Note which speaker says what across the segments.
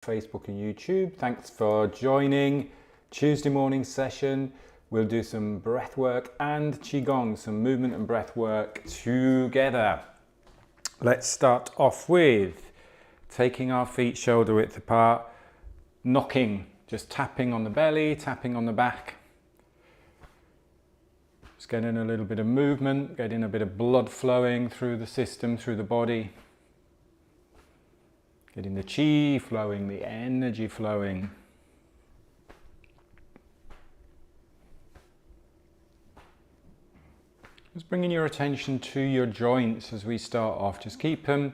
Speaker 1: Facebook and YouTube. Thanks for joining. Tuesday morning session. We'll do some breath work and Qigong, some movement and breath work together. Let's start off with taking our feet shoulder width apart, knocking, just tapping on the belly, tapping on the back. Just getting a little bit of movement, getting a bit of blood flowing through the system, through the body. Getting the chi flowing, the energy flowing. Just bringing your attention to your joints as we start off. Just keep them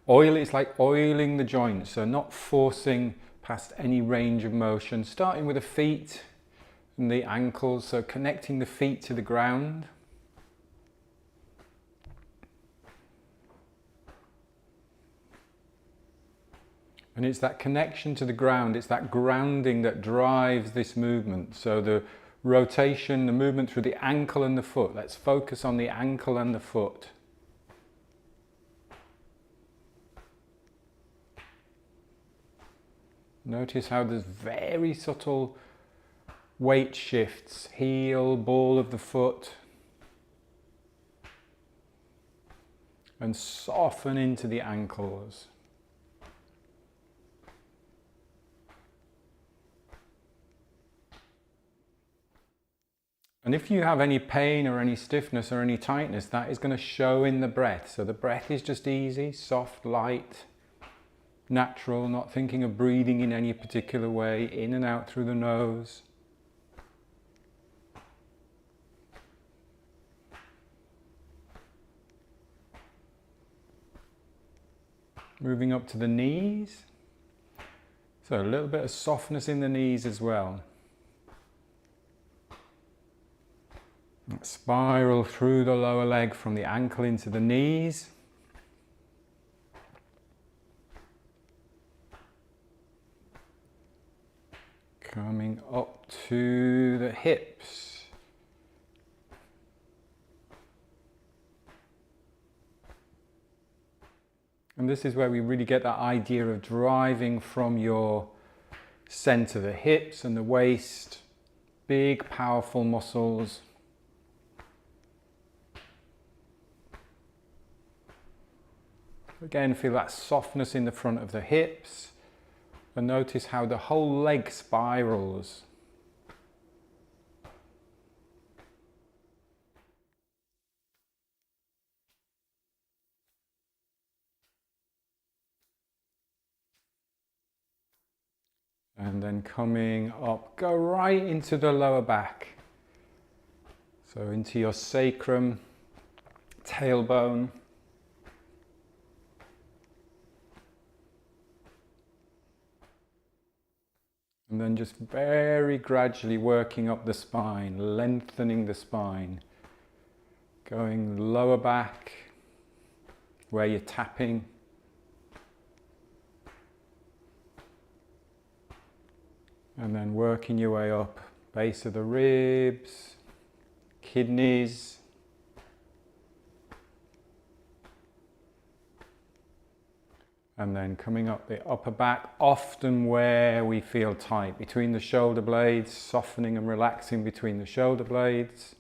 Speaker 1: oily. It's like oiling the joints, so not forcing past any range of motion. Starting with the feet and the ankles, so connecting the feet to the ground. And it's that connection to the ground, it's that grounding that drives this movement. So the rotation, the movement through the ankle and the foot. Let's focus on the ankle and the foot. Notice how there's very subtle weight shifts. Heel, ball of the foot. And soften into the ankles. And if you have any pain or any stiffness or any tightness, that is going to show in the breath. So the breath is just easy, soft, light, natural, not thinking of breathing in any particular way, in and out through the nose. Moving up to the knees. So a little bit of softness in the knees as well. Spiral through the lower leg from the ankle into the knees. Coming up to the hips. And this is where we really get that idea of driving from your center, the hips and the waist, big powerful muscles. Again, feel that softness in the front of the hips and notice how the whole leg spirals. And then coming up, go right into the lower back. So into your sacrum, tailbone. And then just very gradually working up the spine, lengthening the spine. Going lower back, where you're tapping. And then working your way up, base of the ribs, kidneys. And then coming up the upper back, often where we feel tight, between the shoulder blades, softening and relaxing between the shoulder blades.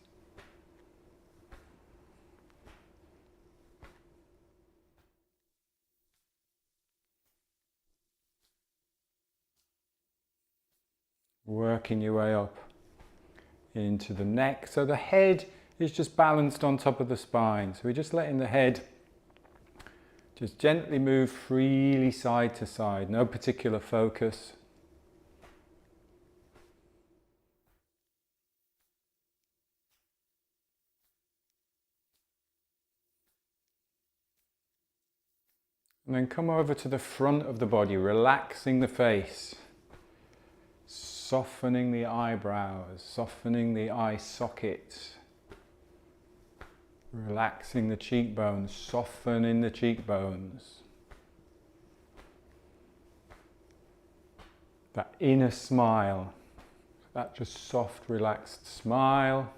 Speaker 1: Working your way up into the neck. So the head is just balanced on top of the spine. So we're just letting the head just gently move freely side to side, no particular focus. And then come over to the front of the body, relaxing the face, softening the eyebrows, softening the eye sockets. Relaxing the cheekbones, softening the cheekbones. That inner smile, that just soft, relaxed smile.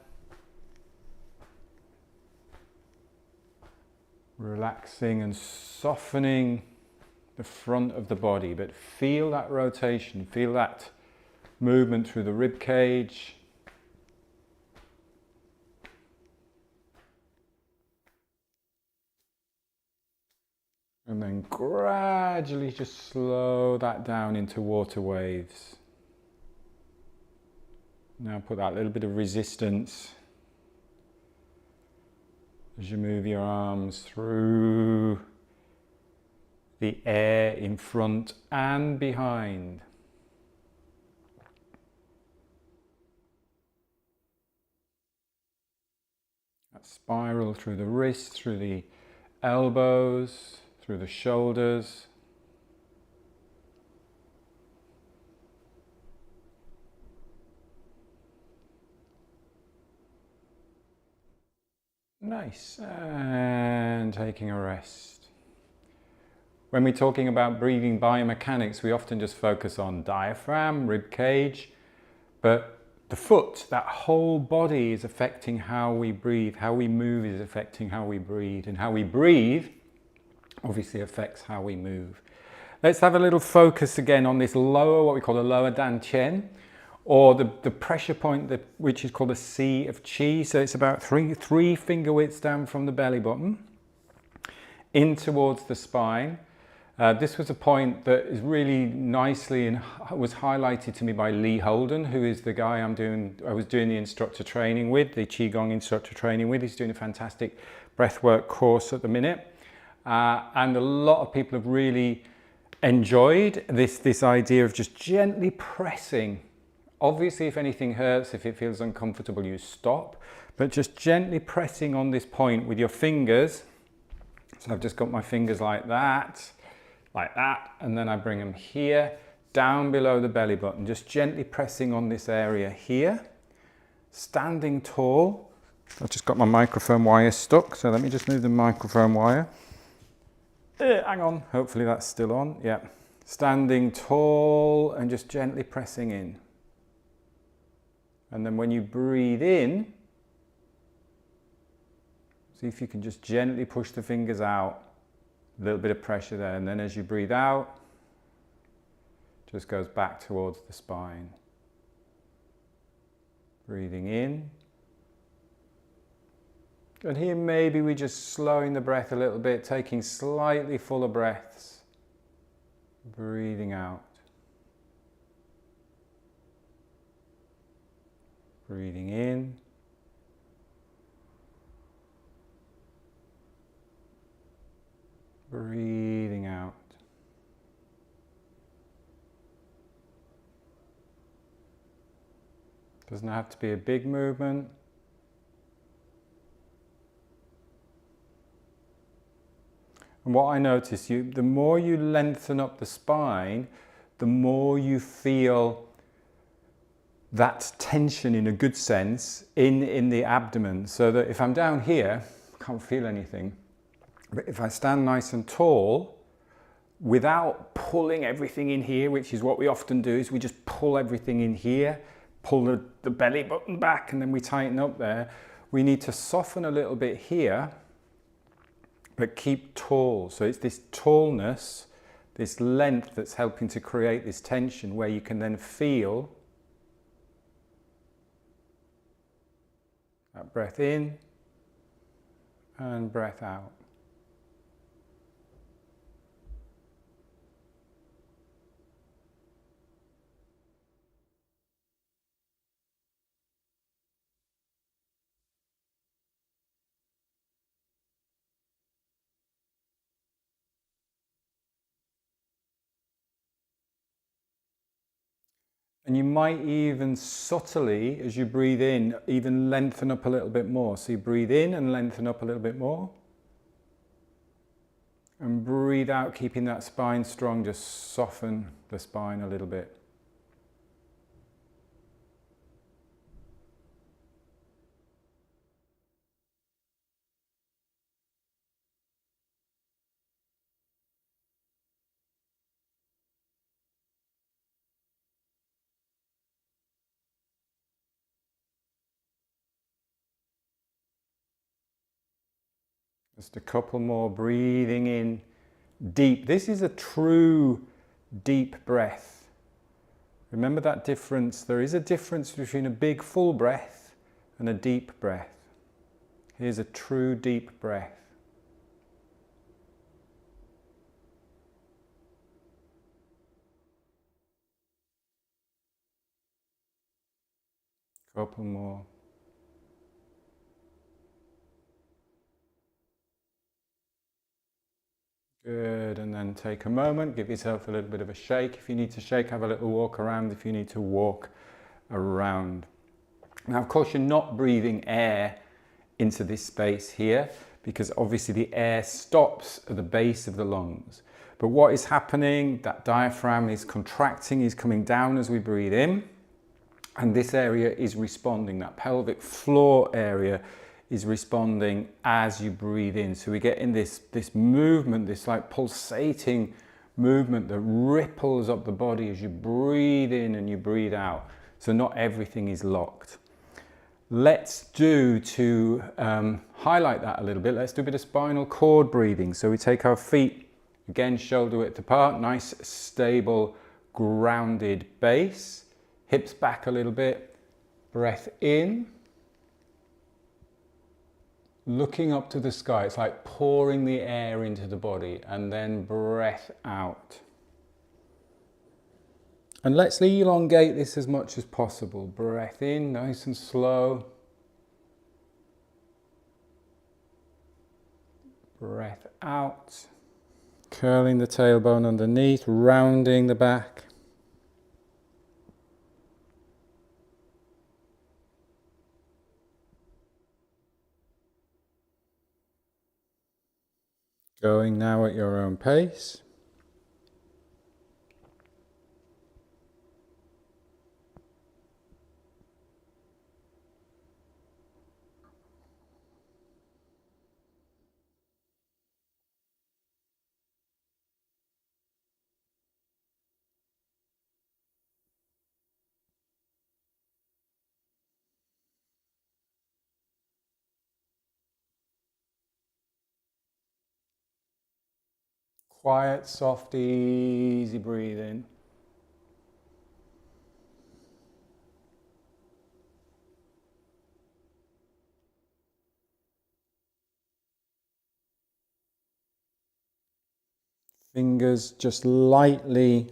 Speaker 1: Relaxing and softening the front of the body, but feel that rotation, feel that movement through the rib cage. And then gradually just slow that down into water waves. Now put that little bit of resistance as you move your arms through the air in front and behind. That spiral through the wrists, through the elbows, through the shoulders. Nice. And taking a rest. When we're talking about breathing biomechanics, we often just focus on diaphragm, rib cage, but the foot, that whole body is affecting how we breathe. How we move is affecting how we breathe, and how we breathe obviously affects how we move. Let's have a little focus again on this lower, what we call the lower dantian, or the pressure point which is called a C of Chi. So it's about three finger widths down from the belly button in towards the spine. This was a point that is really nicely and was highlighted to me by Lee Holden, who is the guy I was doing the instructor training with, the Qigong instructor training with. He's doing a fantastic breathwork course at the minute. And a lot of people have really enjoyed this idea of just gently pressing. Obviously, if anything hurts, if it feels uncomfortable, you stop, but just gently pressing on this point with your fingers. So I've just got my fingers like that, and then I bring them here, down below the belly button, just gently pressing on this area here, standing tall. I've just got my microphone wire stuck, so let me just move the microphone wire. Hang on, hopefully that's still on. Yeah, standing tall and just gently pressing in. And then when you breathe in, see if you can just gently push the fingers out. A little bit of pressure there, and then as you breathe out, just goes back towards the spine. Breathing in. And here maybe we're just slowing the breath a little bit, taking slightly fuller breaths. Breathing out. Breathing in. Breathing out. Doesn't have to be a big movement. And what I notice, the more you lengthen up the spine, the more you feel that tension in a good sense in the abdomen. So that if I'm down here, I can't feel anything. But if I stand nice and tall, without pulling everything in here, which is what we often do, is we just pull everything in here, pull the belly button back, and then we tighten up there. We need to soften a little bit here, but keep tall. So it's this tallness, this length that's helping to create this tension where you can then feel that breath in and breath out. And you might even subtly, as you breathe in, even lengthen up a little bit more. So you breathe in and lengthen up a little bit more. And breathe out, keeping that spine strong, just soften the spine a little bit. Just a couple more, breathing in deep. This is a true deep breath. Remember that difference. There is a difference between a big full breath and a deep breath. Here's a true deep breath. Couple more. Good, and then take a moment, give yourself a little bit of a shake. If you need to shake, have a little walk around if you need to walk around. Now, of course, you're not breathing air into this space here because obviously the air stops at the base of the lungs. But what is happening, that diaphragm is contracting, is coming down as we breathe in, and this area is responding, that pelvic floor area is responding as you breathe in. So we get in this movement, this like pulsating movement that ripples up the body as you breathe in and you breathe out. So not everything is locked. Let's do, to highlight that a little bit, let's do a bit of spinal cord breathing. So we take our feet, again, shoulder width apart, nice, stable, grounded base. Hips back a little bit, breath in. Looking up to the sky, it's like pouring the air into the body, and then breath out. And let's elongate this as much as possible. Breath in, nice and slow. Breath out. Curling the tailbone underneath, rounding the back. Going now at your own pace. Quiet, soft, easy breathing. Fingers just lightly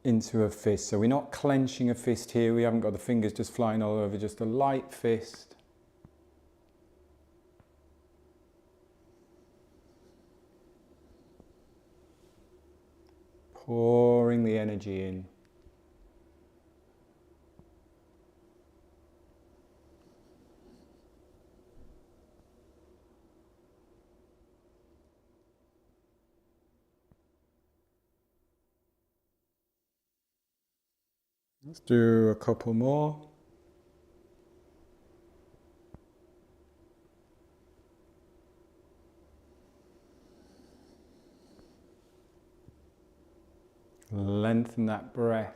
Speaker 1: into a fist. So we're not clenching a fist here. We haven't got the fingers just flying all over, just a light fist. Pouring the energy in. Let's do a couple more. Lengthen that breath,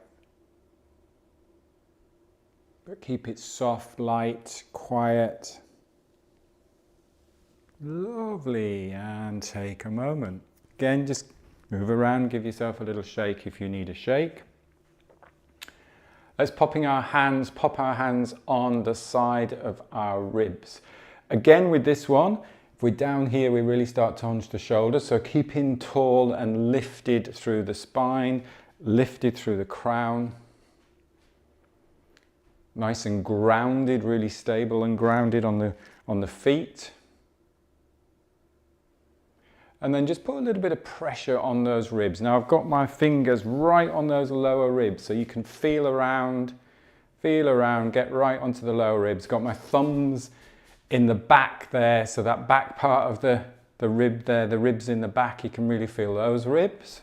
Speaker 1: but keep it soft, light, quiet. Lovely, and take a moment. Again, just move around, give yourself a little shake if you need a shake. Let's pop our hands on the side of our ribs. Again with this one, if we're down here, we really start to hunch the shoulders. So keeping tall and lifted through the spine, lifted through the crown. Nice and grounded, really stable and grounded on the feet. And then just put a little bit of pressure on those ribs. Now I've got my fingers right on those lower ribs, so you can feel around, get right onto the lower ribs. Got my thumbs in the back there, so that back part of the rib there, the ribs in the back, you can really feel those ribs.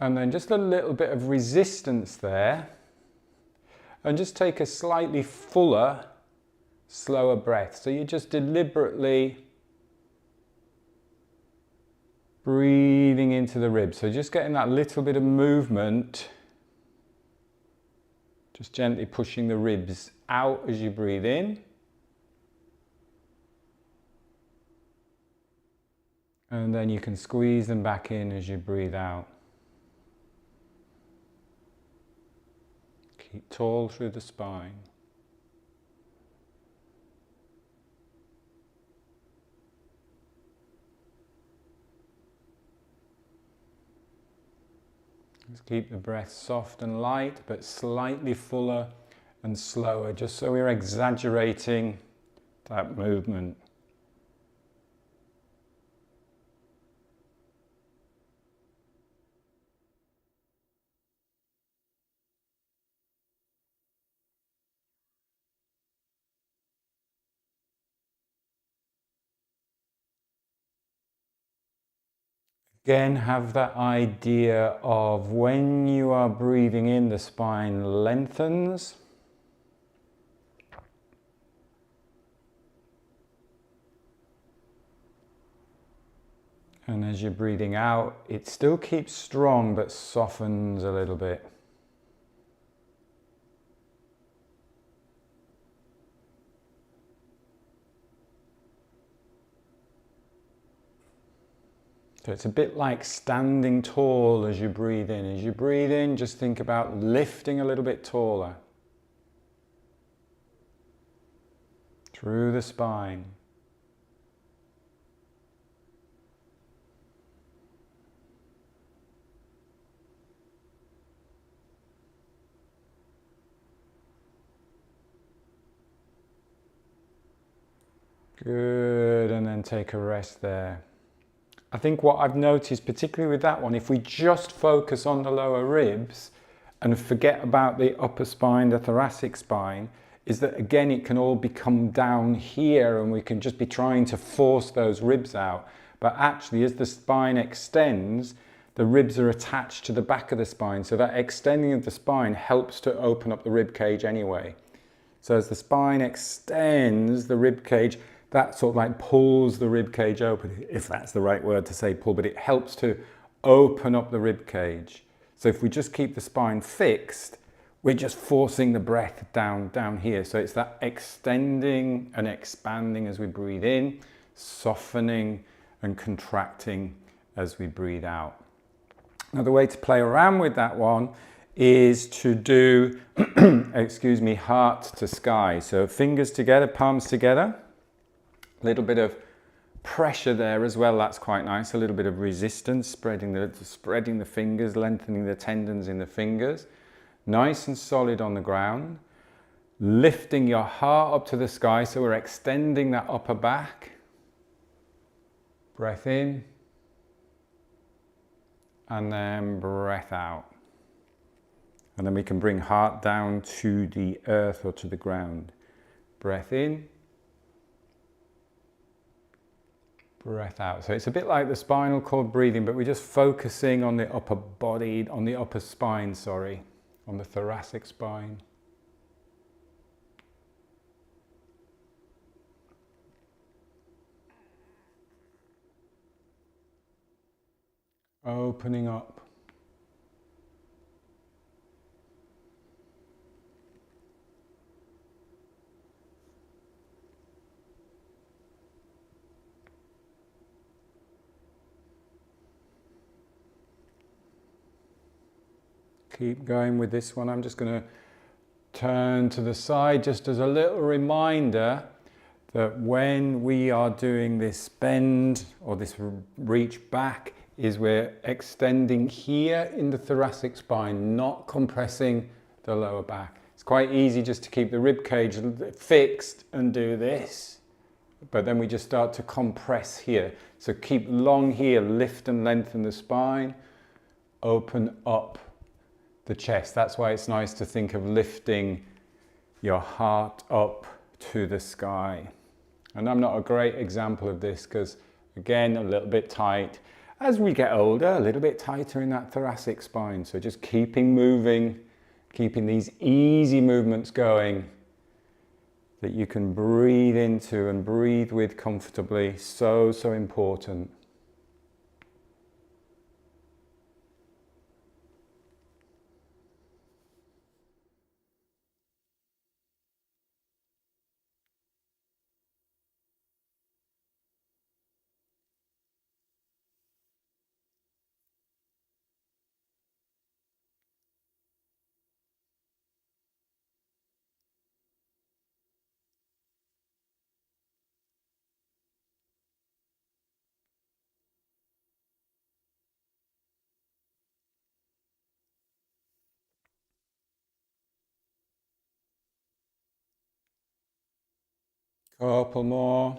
Speaker 1: And then just a little bit of resistance there. And just take a slightly fuller, slower breath. So you just deliberately breathing into the ribs. So just getting that little bit of movement. Just gently pushing the ribs out as you breathe in. And then you can squeeze them back in as you breathe out. Keep tall through the spine. Just keep the breath soft and light, but slightly fuller and slower, just so we're exaggerating that movement. Again, have that idea of when you are breathing in, the spine lengthens. And as you're breathing out, it still keeps strong but softens a little bit. So it's a bit like standing tall as you breathe in. As you breathe in, just think about lifting a little bit taller through the spine. Good, and then take a rest there. I think what I've noticed, particularly with that one, if we just focus on the lower ribs and forget about the upper spine, the thoracic spine, is that again it can all become down here and we can just be trying to force those ribs out. But actually, as the spine extends, the ribs are attached to the back of the spine, so that extending of the spine helps to open up the rib cage anyway. So as the spine extends, the rib cage, that sort of like pulls the rib cage open, if that's the right word to say pull, but it helps to open up the rib cage. So if we just keep the spine fixed, we're just forcing the breath down here. So it's that extending and expanding as we breathe in, softening and contracting as we breathe out. Now the way to play around with that one is to do, excuse me, heart to sky. So fingers together, palms together. A little bit of pressure there as well, that's quite nice. A little bit of resistance, spreading the fingers, lengthening the tendons in the fingers. Nice and solid on the ground. Lifting your heart up to the sky, so we're extending that upper back. Breath in. And then breath out. And then we can bring heart down to the earth or to the ground. Breath in. Breath out. So it's a bit like the spinal cord breathing, but we're just focusing on the upper body, on the upper spine, sorry, on the thoracic spine. Opening up. Keep going with this one. I'm just going to turn to the side just as a little reminder that when we are doing this bend or this reach back, is we're extending here in the thoracic spine, not compressing the lower back. It's quite easy just to keep the rib cage fixed and do this, but then we just start to compress here. So keep long here, lift and lengthen the spine, open up the chest. That's why it's nice to think of lifting your heart up to the sky. And I'm not a great example of this because, again, a little bit tight. As we get older, a little bit tighter in that thoracic spine. So just keeping moving, keeping these easy movements going that you can breathe into and breathe with comfortably. So important. Couple more.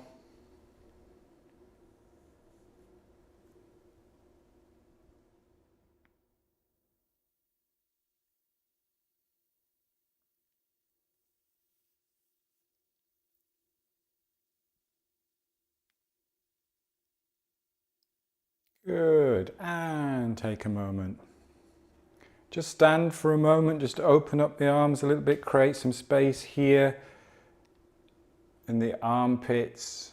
Speaker 1: Good. And take a moment. Just stand for a moment, just open up the arms a little bit, create some space here in the armpits.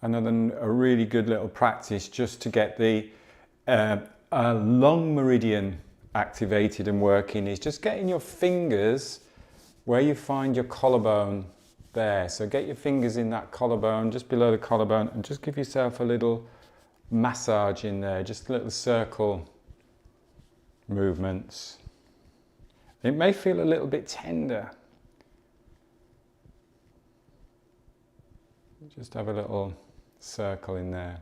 Speaker 1: Another a really good little practice just to get the lung meridian activated and working is just getting your fingers where you find your collarbone there. So get your fingers in that collarbone, just below the collarbone, and just give yourself a little massage in there, just little circle movements. It may feel a little bit tender. Just have a little circle in there.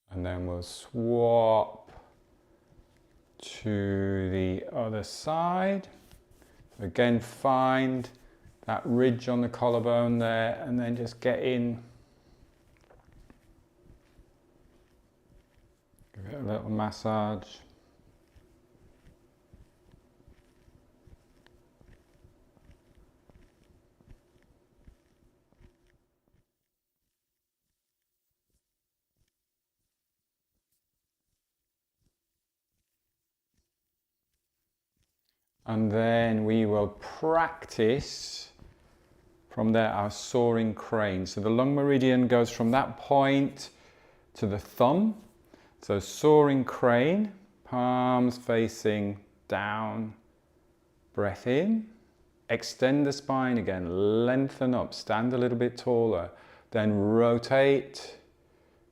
Speaker 1: And then we'll swap to the other side. Again, find that ridge on the collarbone there, and then just get in. Give it a little massage. And then we will practice from there our soaring crane. So the lung meridian goes from that point to the thumb. So soaring crane, palms facing down, breath in, extend the spine again, lengthen up, stand a little bit taller, then rotate,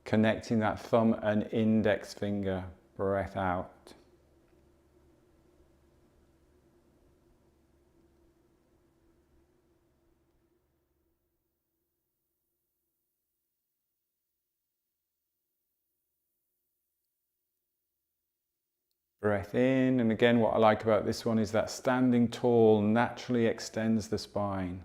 Speaker 1: connecting that thumb and index finger, breath out. Breath in, and again what I like about this one is that standing tall naturally extends the spine.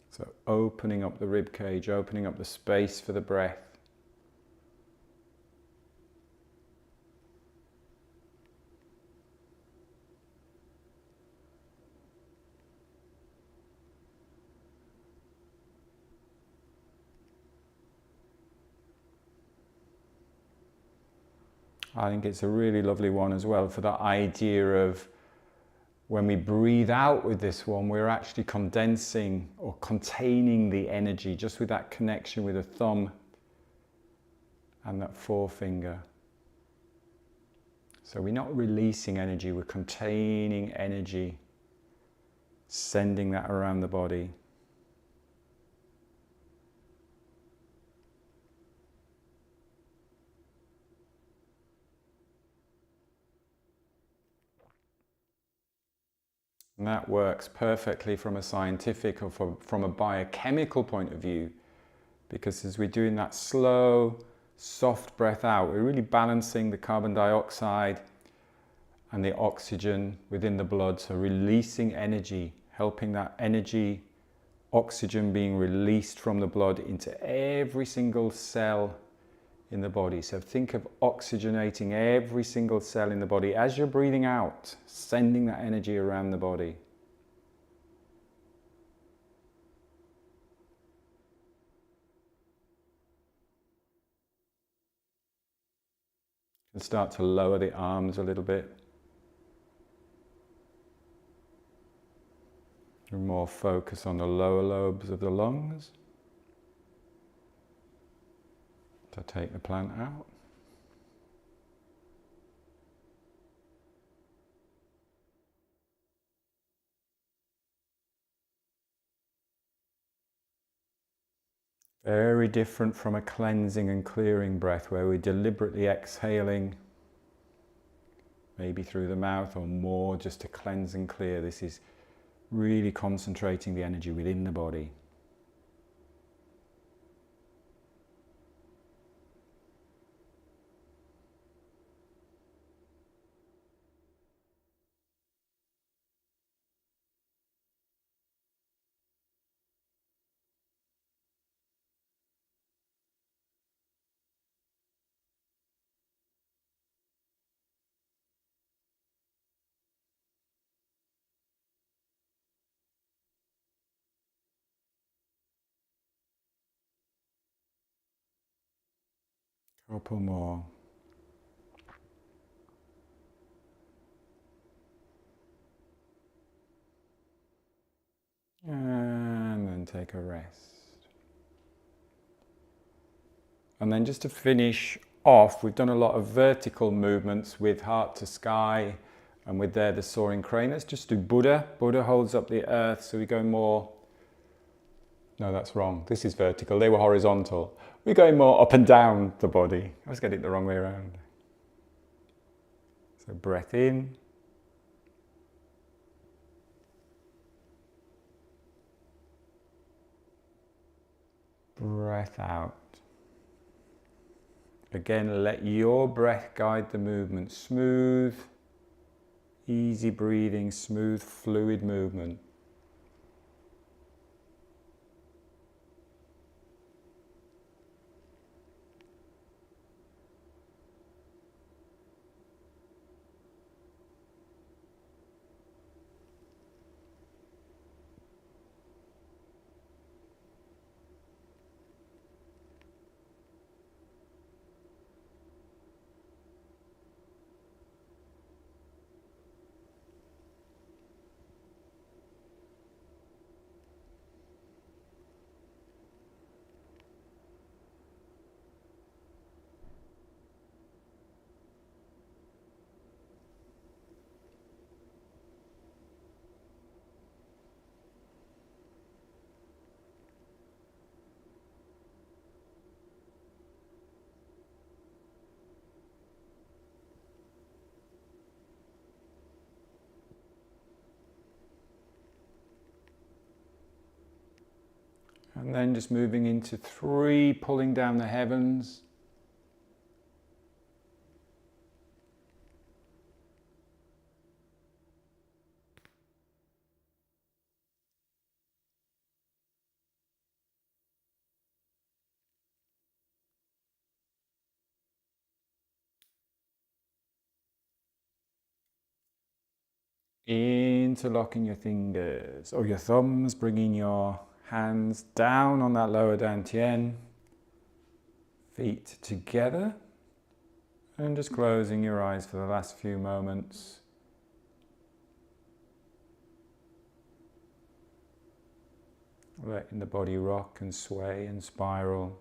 Speaker 1: So opening up the rib cage, opening up the space for the breath. I think it's a really lovely one as well for that idea of when we breathe out with this one, we're actually condensing or containing the energy just with that connection with the thumb and that forefinger. So we're not releasing energy, we're containing energy, sending that around the body. And that works perfectly from a scientific or from a biochemical point of view, because as we're doing that slow, soft breath out, we're really balancing the carbon dioxide and the oxygen within the blood, so releasing energy, helping that energy, oxygen being released from the blood into every single cell in the body. So think of oxygenating every single cell in the body as you're breathing out, sending that energy around the body. And start to lower the arms a little bit. And more focus on the lower lobes of the lungs. To take the plant out. Very different from a cleansing and clearing breath where we're deliberately exhaling, maybe through the mouth or more, just to cleanse and clear. This is really concentrating the energy within the body. Couple more. And then take a rest. And then just to finish off, we've done a lot of vertical movements with heart to sky and with the soaring crane. Let's just do Buddha. Buddha holds up the earth, so we go more... No, that's wrong. This is vertical. They were horizontal. We're going more up and down the body. I always get it the wrong way around. So breath in. Breath out. Again, let your breath guide the movement. Smooth, easy breathing, smooth, fluid movement. And then just moving into 3, pulling down the heavens. Interlocking your fingers or your thumbs, bringing your hands down on that lower dantian, feet together, and just closing your eyes for the last few moments. Letting the body rock and sway and spiral.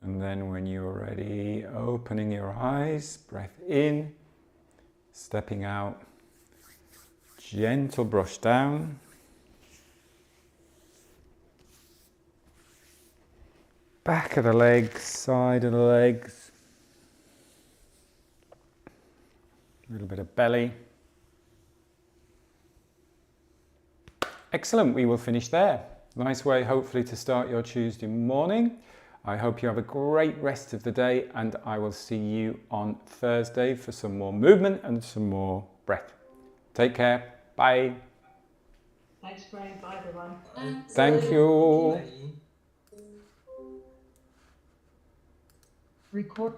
Speaker 1: And then when you're ready, opening your eyes, breath in, stepping out, gentle brush down. Back of the legs, side of the legs. A little bit of belly. Excellent, we will finish there. Nice way, hopefully, to start your Tuesday morning. I hope you have a great rest of the day, and I will see you on Thursday for some more movement and some more breath. Take care. Bye.
Speaker 2: Thanks, Graham. Bye, everyone.
Speaker 1: Thank you.
Speaker 2: Record.